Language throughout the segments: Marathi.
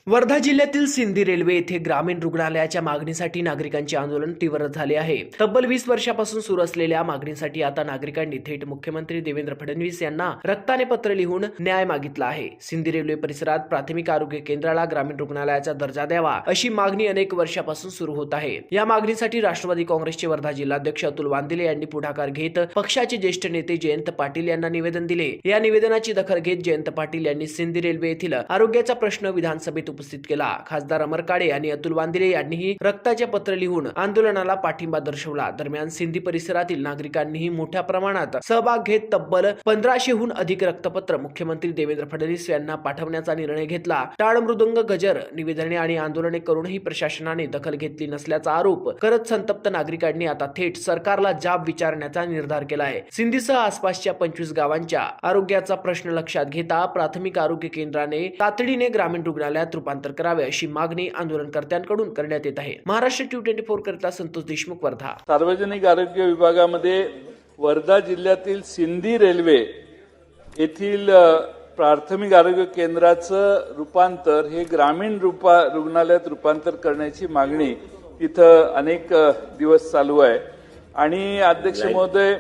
वर्धा जिल्ह्यातील सिंदी रेल्वे येथे ग्रामीण रुग्णालयाच्या मागणीसाठी नागरिकांचे आंदोलन तीव्र झाले आहे। तब्बल 20 वर्षापासून सुरू असलेल्या मागणीसाठी आता नागरिकांनी थेट मुख्यमंत्री देवेंद्र फडणवीस यांना रक्ताने पत्र लिहून न्याय मागितला आहे। सिंदी रेल्वे परिसरात प्राथमिक आरोग्य केंद्राला ग्रामीण रुग्णालयाचा दर्जा द्यावा अशी मागणी अनेक वर्षापासून सुरू होत आहे। या मागणीसाठी राष्ट्रवादी काँग्रेसचे वर्धा जिल्हाध्यक्ष अतुल वांदिले यांनी पुढाकार घेत पक्षाचे ज्येष्ठ नेते जयंत पाटील यांना निवेदन दिले। या निवेदनाची दखल घेत जयंत पाटील यांनी सिंदी रेल्वे येथील आरोग्याचा प्रश्न विधानसभेत उपस्थित केला। खासदार अमर काळे आणि अतुल वांदिले यांनीही रक्ताचे पत्र लिहून आंदोलनाला पाठिंबा दर्शवला। दरम्यान सिंदी परिसरातील नागरिकांनीही मोठ्या प्रमाणात सहभाग घेत तब्बल 1500हून अधिक रक्तपत्र मुख्यमंत्री देवेंद्र फडणवीस यांना पाठवण्याचा निर्णय घेतला। टाळ मृदुंग गजर निवेदने आणि आंदोलने करूनही प्रशासनाने दखल घेतली नसल्याचा आरोप करत संतप्त नागरिकांनी आता थेट सरकारला जाब विचारण्याचा निर्धार केला आहे। सिंदीसह आसपासच्या 25 गावांच्या आरोग्याचा प्रश्न लक्षात घेता प्राथमिक आरोग्य केंद्राने तातडीने ग्रामीण रुग्णालयात रूपांतर करावे अशी मागणी आंदोलनकर्त्यांकडून करण्यात येत आहे। महाराष्ट्र T24 करिता संतोष देशमुख, वर्धा। सार्वजनिक आरोग्य विभागामध्ये वर्धा जिल्ह्यातील सिंदी रेल्वे येथील प्राथमिक आरोग्य केंद्राचं रूपांतर हे ग्रामीण रुग्णालयात रूपांतर करण्याची मागणी इथं अनेक दिवस चालू आहे आणि अध्यक्ष महोदय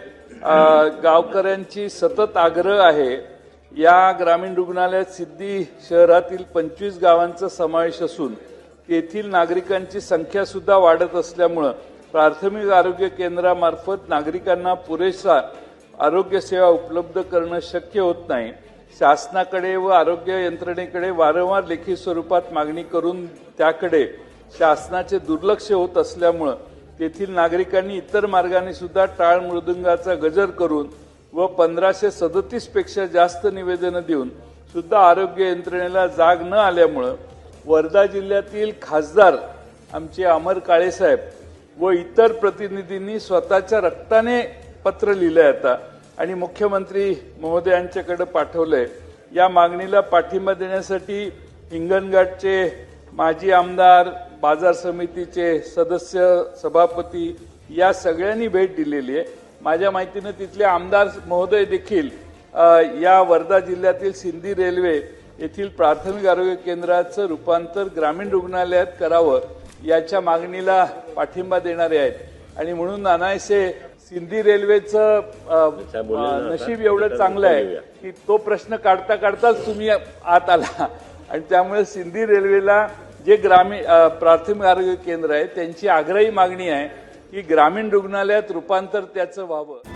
गावकऱ्यांची सतत आग्रह आहे। या ग्रामीण रुग्णालयात सिद्धी शहरातील 25 गावांचा समावेश असून येथील नागरिकांची संख्या सुद्धा वाढत असल्यामुळे प्राथमिक आरोग्य केंद्रामार्फत नागरिकांना पुरेसा आरोग्य सेवा उपलब्ध करणं शक्य होत नाही। शासनाकडे व आरोग्य यंत्रणेकडे वारंवार लेखी स्वरूपात मागणी करून त्याकडे शासनाचे दुर्लक्ष होत असल्यामुळे तेथील नागरिकांनी इतर मार्गाने सुद्धा टाळ मृदुंगाचा गजर करून व 1537 पेक्षा जास्त निवेदनं देऊन सुद्धा आरोग्य यंत्रणेला जाग न आल्यामुळे वर्धा जिल्ह्यातील खासदार आमचे अमर काळे साहेब व इतर प्रतिनिधींनी स्वतःच्या रक्ताने पत्र लिहिलंय आता आणि मुख्यमंत्री महोदयांच्याकडे पाठवलंय। या मागणीला पाठिंबा देण्यासाठी हिंगणघाटचे माजी आमदार, बाजार समितीचे सदस्य, सभापती या सगळ्यांनी भेट दिलेली आहे। माझ्या माहितीने तिथले आमदार महोदय देखील या वर्धा जिल्ह्यातील सिंदी रेल्वे येथील प्राथमिक आरोग्य केंद्राचं रूपांतर ग्रामीण रुग्णालयात करावं याच्या मागणीला पाठिंबा देणारे आहेत आणि म्हणून अनायसे सिंदी रेल्वेचं नशीब एवढं चांगलं आहे की तो प्रश्न काढता काढताच तुम्ही आत आला आणि त्यामुळे सिंदी रेल्वेला जे ग्रामीण प्राथमिक आरोग्य केंद्र आहे त्यांची आग्रही मागणी आहे की ग्रामीण रुग्णालयात रूपांतर त्याचं व्हावं।